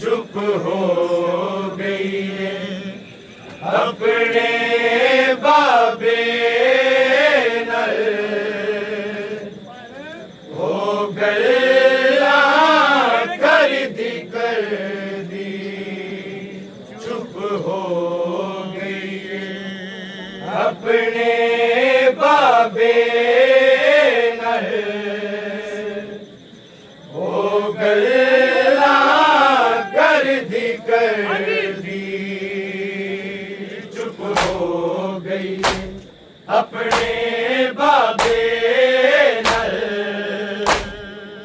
चुप हो गई अपने बाबे नर हो गया कर दी चुप हो गई अपने बाबे नर हो गया कर दी चुप हो गई अपने बाबे नर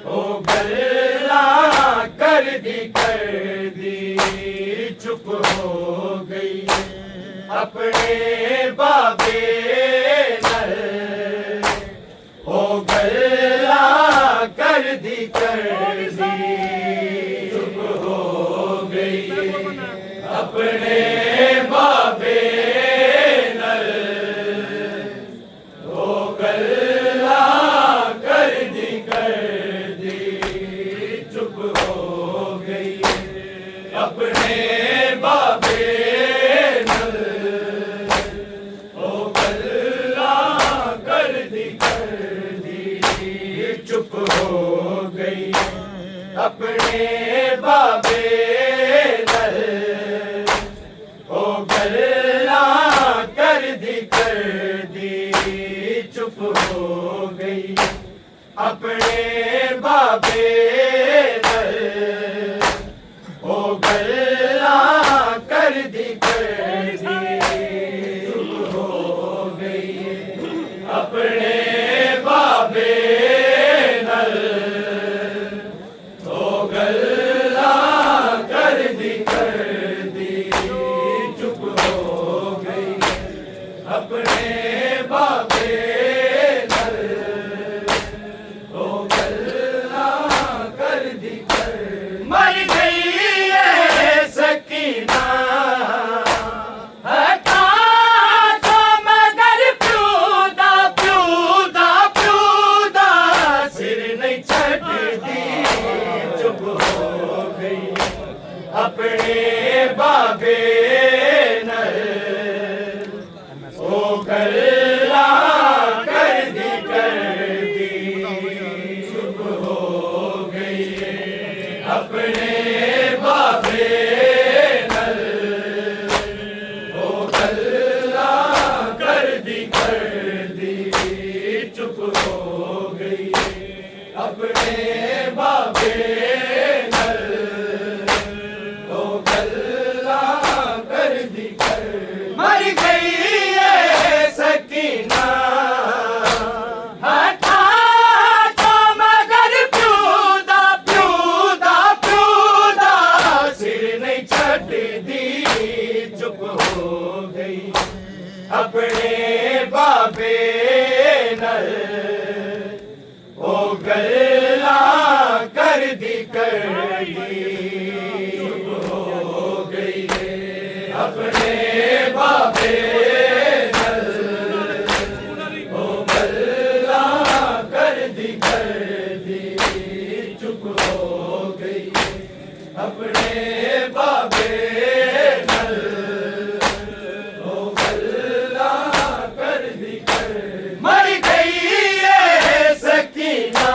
हो गया कर दी चुप हो गई अपने बाबे नर हो गया कर दी चुप हो गई अपने बाबे नर हो गया कर दी चुप हो गई अपने बाबे नर हो गया कर दी चुप हो गई अपने बाबे नर हो गया कर दी चुप हो गई अपने बाबे नर हो गया कर दी चुप हो गई अपने बाबे नर हो गया कर दी चुप हो गई अपने बाबे नर हो गया कर दी मर गई है सकीना अपने बाबे नर हो गया कर दी चुप हो गई अपने बाबे नर हो गया कर दी चुप हो गई अपने बाबे मर गई है सकीना हटा तो मगर प्यूदा सिर नहीं छट दी चुप हो गई अपने बाबे नर हो गया कर दी चुप हो गई अपने बाबे नर हो गया कर दी चुप हो गई अपने बाबे नर हो गया कर दी मर गई है सकीना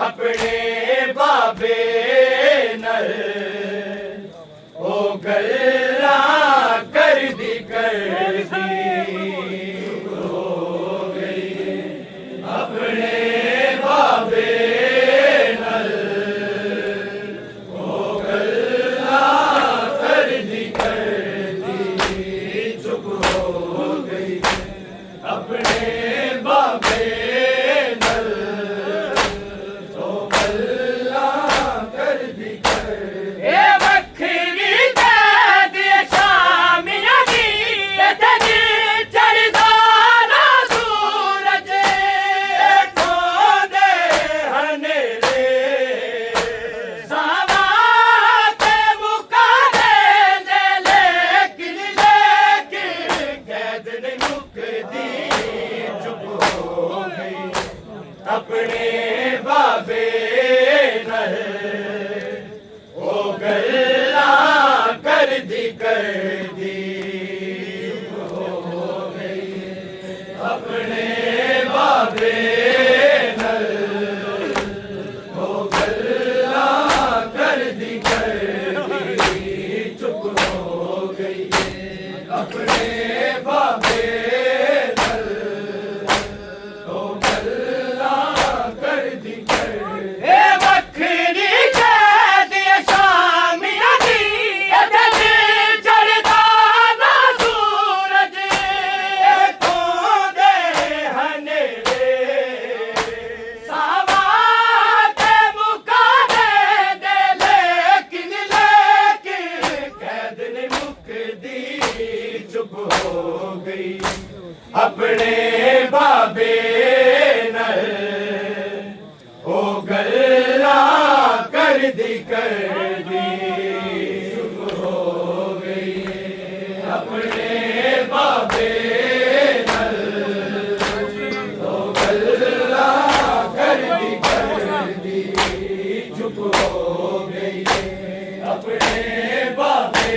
अपने बाबे नर हो गया कर दी हो गई अपने बाबे नर हो गया कर दी चुप हो गई अपने बाबे नर बाबे नल ओ गल्ला कर दी हो गई अपने बाबे नल ओ गल्ला कर दी चुप हो गई अपने बाबे अपने बाबे नल ओ गल्ला कर दी चुप हो गई अपने बाबे नल ओ गल्ला कर दी चुप हो गई अपने बाबे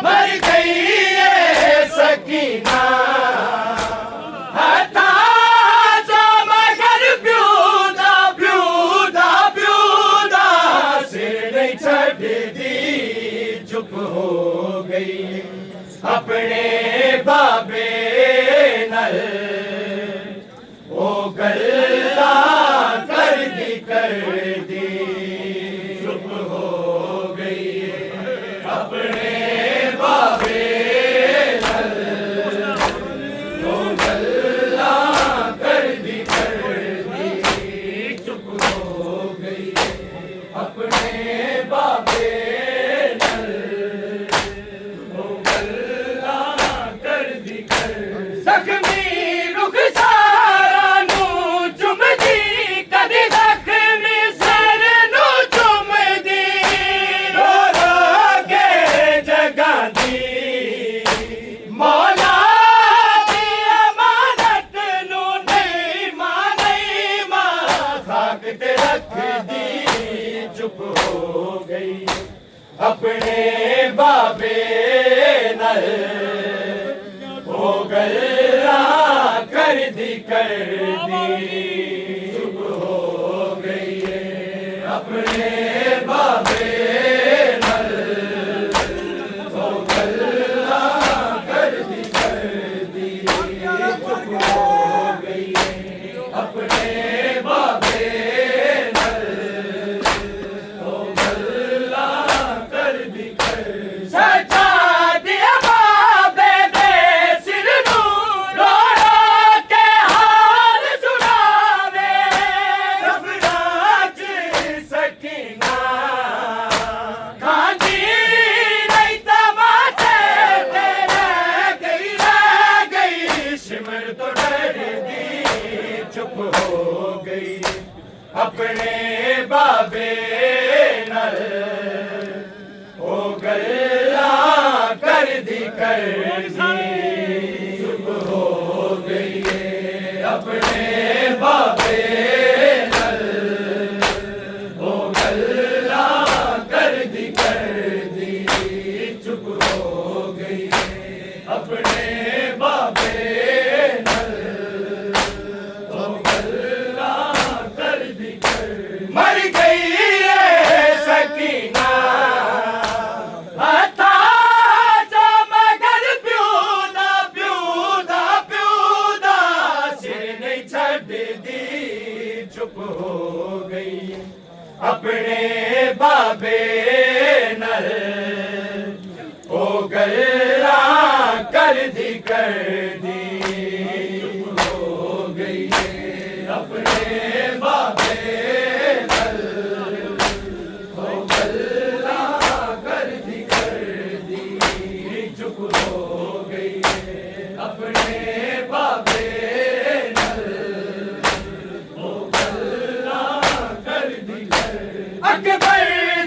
मर गई सकीना हता जा मगर ब्यूदा ब्यूदा ब्यूदा सिर नहीं छड़ दी चुप हो गई अपने बाबे नल ओ गल्ला कर दी चुप हो गई अपने बाबे नल ओ गल्ला कर दी चुप हो गई अपने बाबे नल ओ गल्ला कर दी जख्मी रुखसारा नू चुमदी कदी जख्मी सर नू चुमदी मौला दी अमानत नू नहीं मां खाक ते रख दी चुप हो गई अपने बाबे नल ओ गल्ला कर दी चुप हो गई अपने बाबे नल ओ गल्ला कर दी चुप हो गई अपने बाबे नल ओ गल्ला कर दी सजा दिया बाबे दे सिर नू रो रो के हाल सुनावे सफराज सकीना खांदी नहीं तमाचे तेरे गई सिमर तो डर दी चुप हो गई अपने बाबे नल ओ गल्ला कर दी चुप हो गई अपने बाबे नल ओ गल्ला कर दी चुप हो गई अपने बाबे नल ओ गल्ला कर दी मर गई सकीना हता जा मगर ब्यूदा ब्यूदा ब्यूदा सिर नहीं छड़ दी चुप हो गई अपने बाबे नल ओ गल्ला कर दी चुप हो गई अपने बाबे नल ओ गल्ला कर दी चुप हो गई अपने बाबे नल ओ गल्ला कर दी अकबर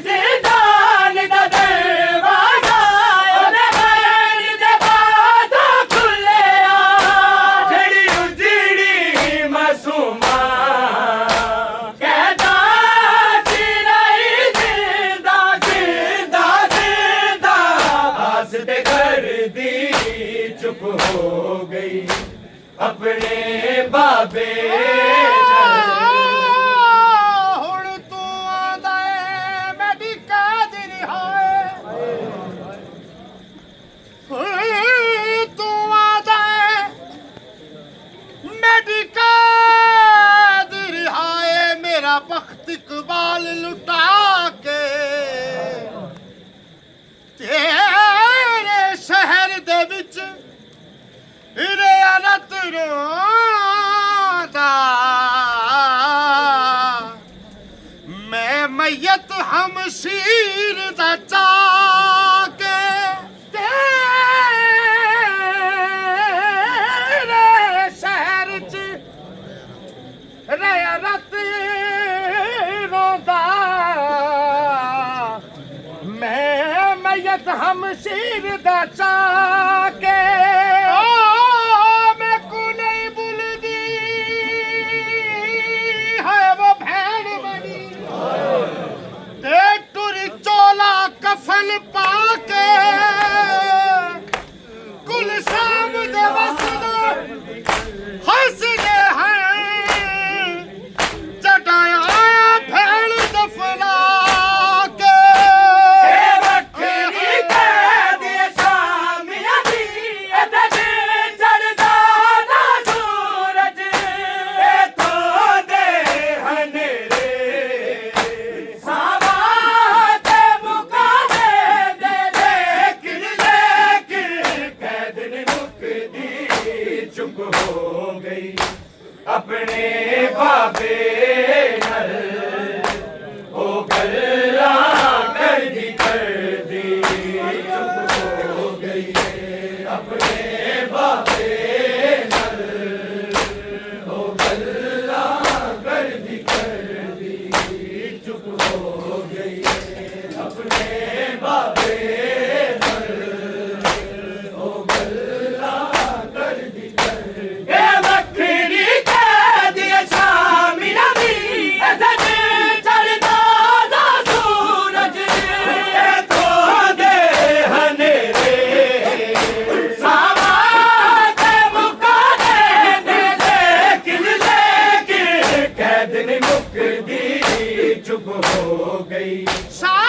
ज़िंदान दा दरवाज़ा ओले गैर दे बादा खुले गई अपने बाबे ਹੁਣ ਤੂੰ ਆਂਦਾ ਏ ਮੇਰੀ ਕਾਦਰ ਹਾਏ ਤੂੰ ਆਂਦਾ ਏ ਮੇਰੀ ਕਾਦਰ ਹਾਏ ਮੇਰਾ ਬਖਤ ਇਕਬਾਲ ਲੁਟਾ ਕੇ ਤੇਰੇ ਸ਼ਹਿਰ ਦੇ ਵਿੱਚ ਰਿਆਨਤ ਰੋਦਾ ਮੈਂ ਮਯਤ ਹਮਸ਼ੀਰ ਦਾ ਚਾਕੇ ਤੇਰੇ ਸ਼ਹਿਰ ਚ ਰਿਆਨਤ ਰੋਦਾ ਮੈਂ ਮਯਤ ਹਮਸ਼ੀਰ ਦਾ ਚਾਕੇ कफन पाके कुल शाम दे वसद हंसदे हैं चटाया भेड़ दफना के वखरी कैद शामियां दी इधर चढ़दा ना सूरज इथों दे हनेरे सावा चुप हो गई अपने बाबे नल ओ गल्ला कर दी चुप हो गई अपने बाबे नल ओ गल्ला कर दी चुप हो गई अपने बाबे चुप हो गई शाह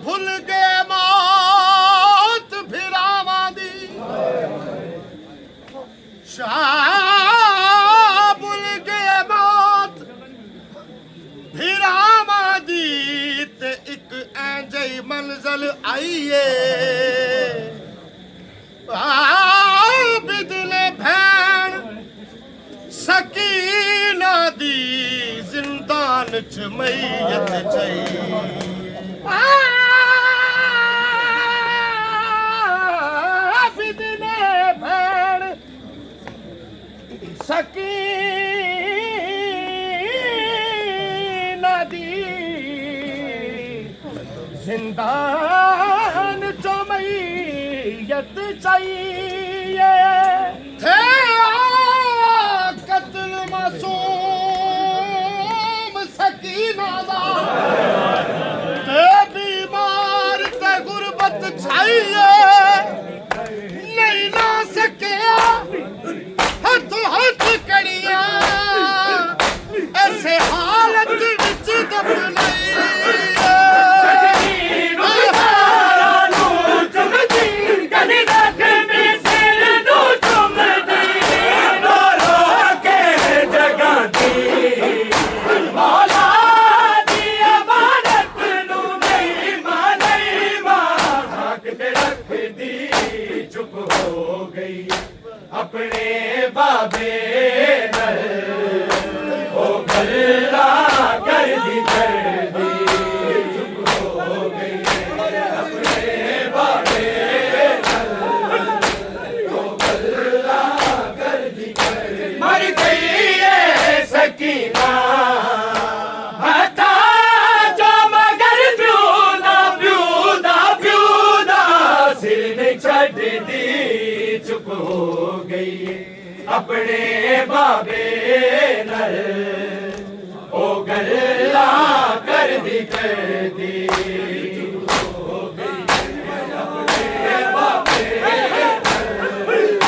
भुल गए मौत भिरावां दी शाह भुल गए मौत भिरावां दी ते एक ऐंजई मंज़िल आईए बिदले भैन सकीना दी जिंदान च मैयत चई बिदले भैन सकीना दी जिंदान च मैयत चाहिए थे कत्ल मासूम सकीना दा ते बीमार ते गुरबत छाइए नहीं ना सकिया हथ कड़िया ऐसे हालत विच दफनाई अपने बाबे नल ओ गल्ला कर दी चुप हो गई अपने बाबे नल ओ गल्ला कर दी मर गई है सकीना हटा जो मगर प्यूदा सिर ने छड़ दी चुप हो गई अपने बाबे नल ओ गल्ला कर दी चुप हो गई अपने बाबे नल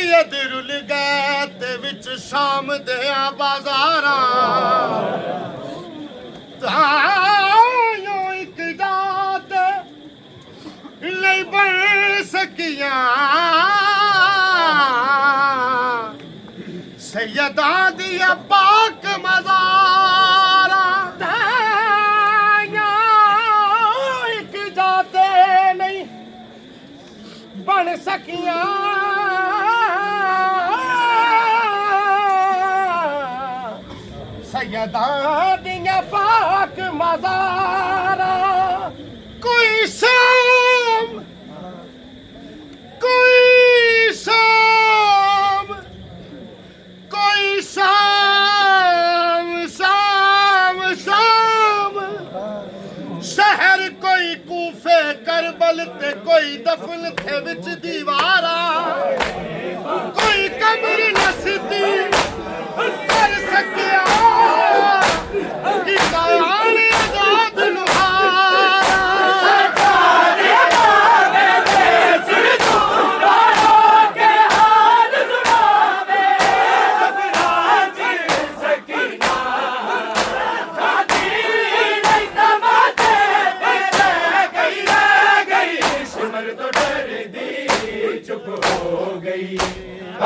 सैयद रुल गए ते विच शाम दिया बाजारां तां एक जात नहीं बन सकियां सैयदा दिया पाक मज़ारां तां एक जात नहीं बन सकियां सैयदा दिया पाक मज़ारा कोई शाम कोई शाम कोई शाम शाम शाम शहर कोई कूफे करबल ते कोई दफन थे विच दीवारा कोई कब्र नसती कर सकिया कि काल आजाद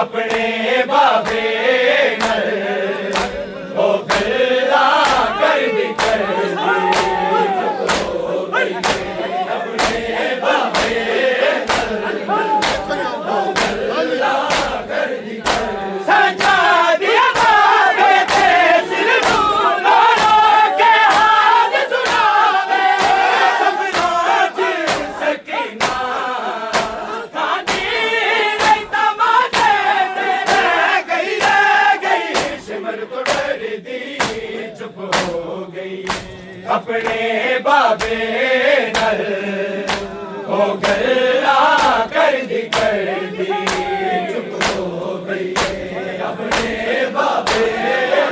अपने बाबे नल ओ गल्ला कर दी अपने बाबे नल ओ गल्ला कर दी सजा दिया बाबे ते सिर दूल्हा के हाल सुनावे सफराज सकीना अपने बाबे नल ओ गल्ला कर दी चुप हो गई अपने बाबे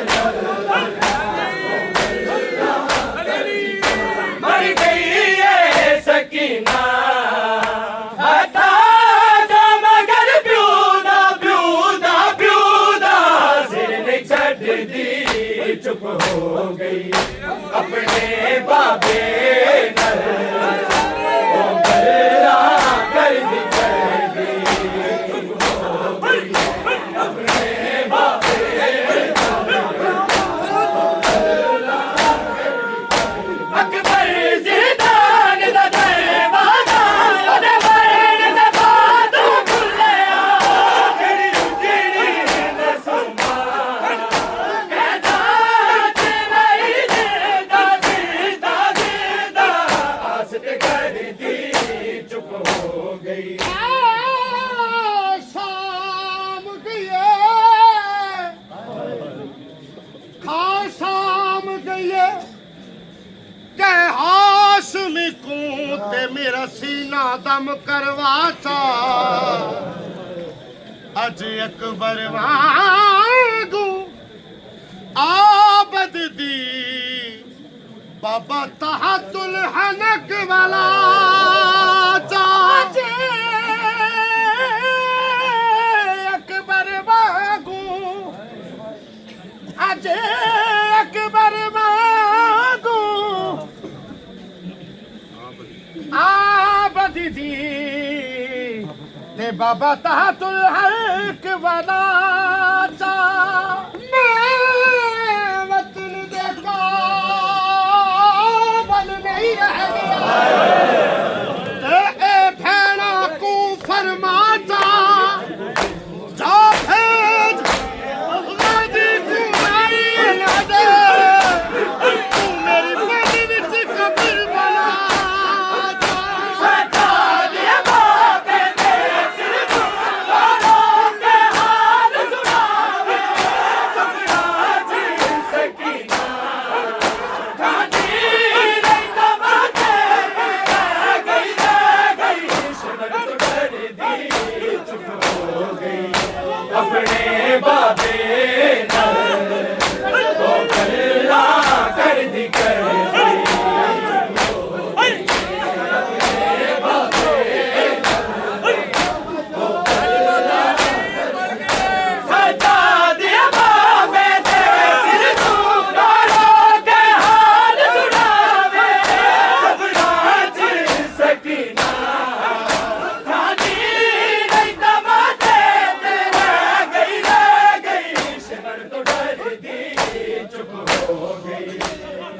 नल मर गई ये सकीना हटा जा मगर प्यूदा प्यूदा प्यूदा सिर ने छड़ दी चुप हो गई अपने बाबे नल ओ गल्ला कर दी चुप हो गई अपने बाबे अकबर ज़िदान दा दरवाज़ा ओदे वरन दा बात खुलिया केड़ी रुजड़ी न सुमा चुप हो गई शाम गई शाम गई कै हाशमी को ते मेरा सीना दम करवाता अज अकबर वांगू आबद दी बाबा तहतुल हनक वाला चाचे अकबर वागू अजे अकबर वागू आबद दी ते बाबा तहतुल हनक वाला चा वतन देखा नहीं रह गया भैना को फरमाता जा भेज गाजी को नहीं ना दे तू मेरी मन विच कब्र बना सजा दिया बाबे ते सिर दूल्हा के हाल सुनावे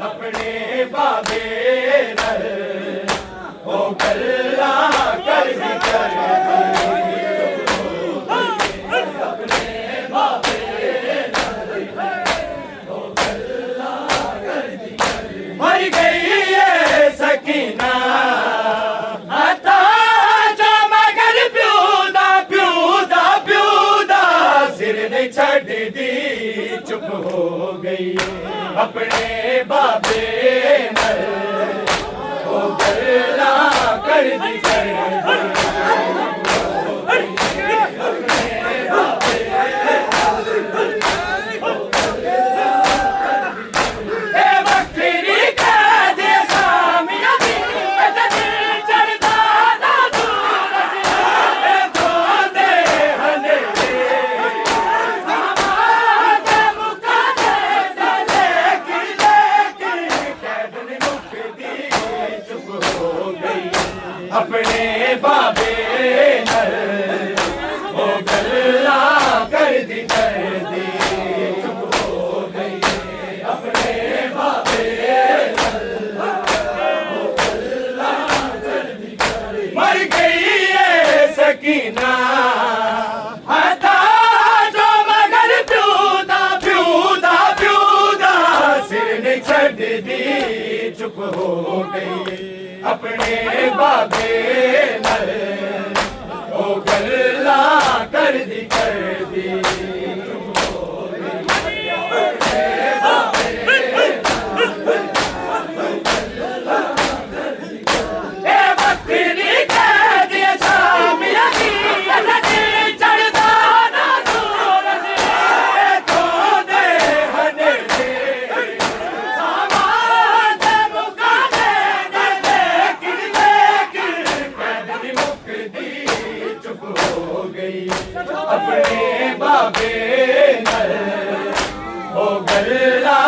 अपने बाबे नल ओ गल्ला कर दी मर गई है सकीना आता जो मगर प्यूदा प्यूदा प्यूदा सिर नहीं छड़ दी चुप हो गई अपने बाबे नल ओ गल्ला कर दी अपने बाबे नल ओ गल्ला कर दी चुप हो गई अपने बाबे नल ओ गल्ला कर दी मर गई है सकीना हता जो मगर प्यूदा प्यूदा प्यूदा सिर ने छड़ दी चुप हो गई अपने बाबे नल ओ गल्ला कर दी अपने बाबे नल ओ गल्ला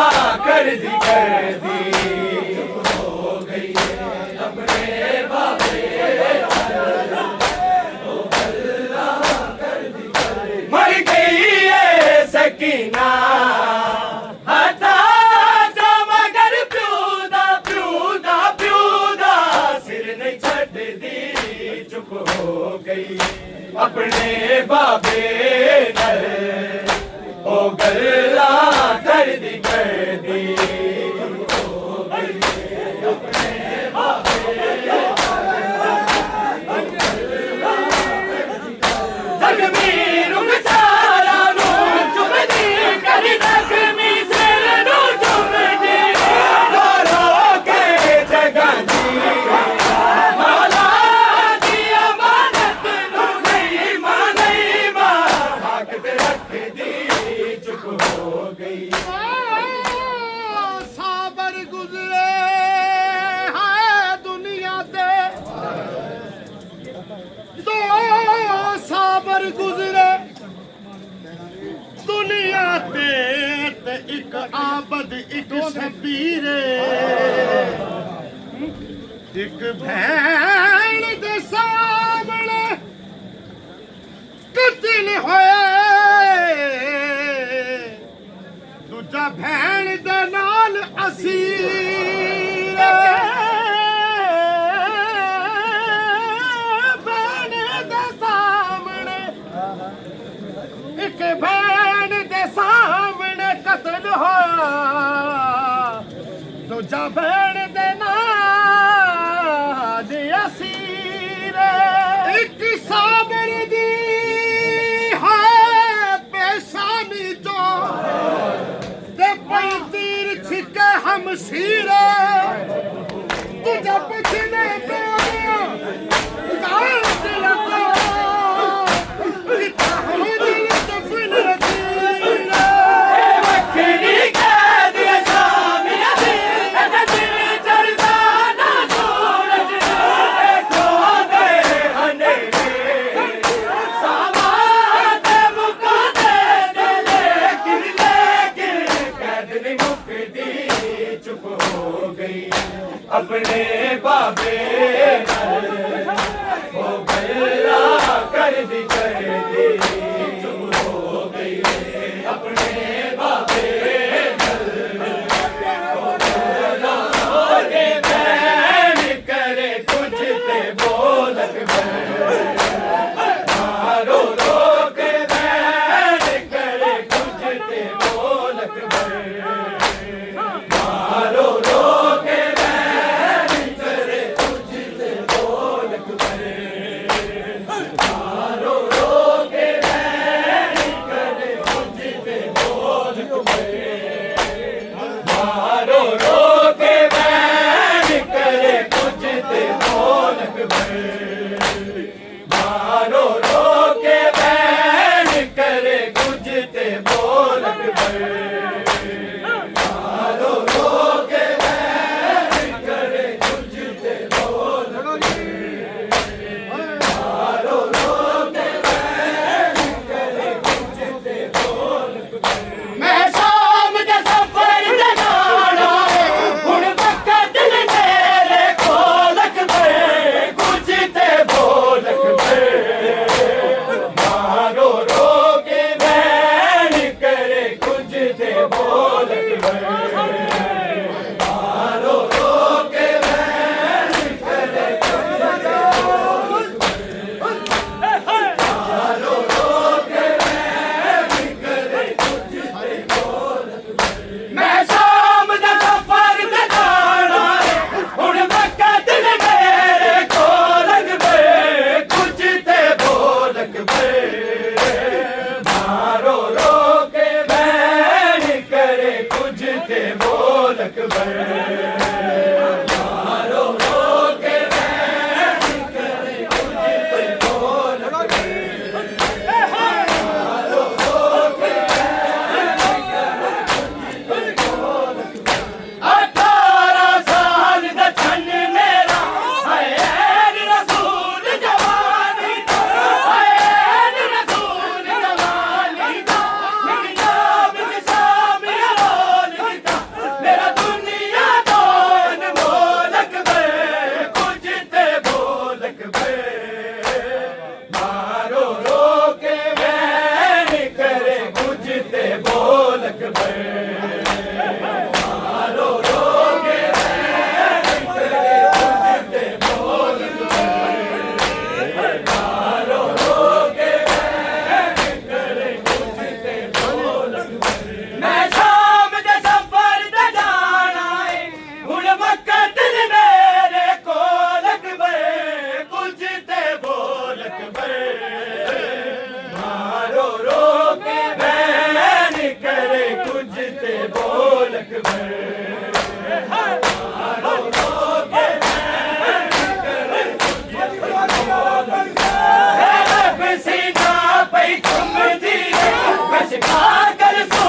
कर दी चुप हो गई अपने बाबे नल ओ गल्ला कर दी मर गई है सकीना हता जो मगर प्यूदा प्यूदा प्यूदा सिर नहीं छड़ दी चुप हो गई अपने बाबे नल ओ गल्ला कर दी अपने बाबे जख्मी रुख सारा नू चुम दी कर जख्मी सिर नू चुम दी रो रो के जगह दी मौला दी अमानत नू नहीं मां हक ते रख दी चुप हो गई साबर गुजरे है दुनिया ते दो साबर गुजरे दुनिया ते एक आबद एक शबीरे एक भैन दे सामने कतल होए दूजा भैन दे नाल असीर भैन दे सामने एक भैन दे सामने कतल होया दूजा भैन दे नाल असीर एक साबर दी है पेशानी तो तीर छिके हम सीरे तुझे पिछले पे दिल को दिल दफन रखीरे वखरी कह दिया सामिया दी दिल चढ़दा ना सूरज खो गए हनेरे सामाते मुका दे लेकिन कैद नहीं मुकदी चुप हो गई अपने बाबे नल ओ गल्ला कर दी चुप हो गई अपने बाबे नल ओ कुछ ते बोल अकबर मारो रो के बैठ करे कुछ ते बोल अकबर मारो रो के बैठ करे कुछ ते बोल अकबर 18 साल दा छन मेरा हाय रसूल जवानी दा हाय रसूल जवानी दा मेरा बिन शाम रोल दा मेरा दुनिया तो अनमोल अकबर कुछ ते बोल अकबर मारो रो के बैन करे कुछ ते बोल अकबर मारो रो के बैन करे कुछ ते बोल अकबर मारो रो के बैन करे कुछ ते बोल अकबर मैं शाम दे सफर ते जाना है हुण वक्त ने मेरे कोल अकबर कुछ ते बोल अकबर मारो रो के बैन करे कुछ ते बोल अकबर मारो रो के बैन करे कुछ ते बोल अकबर सीना पे घूमती है बस खा कर सो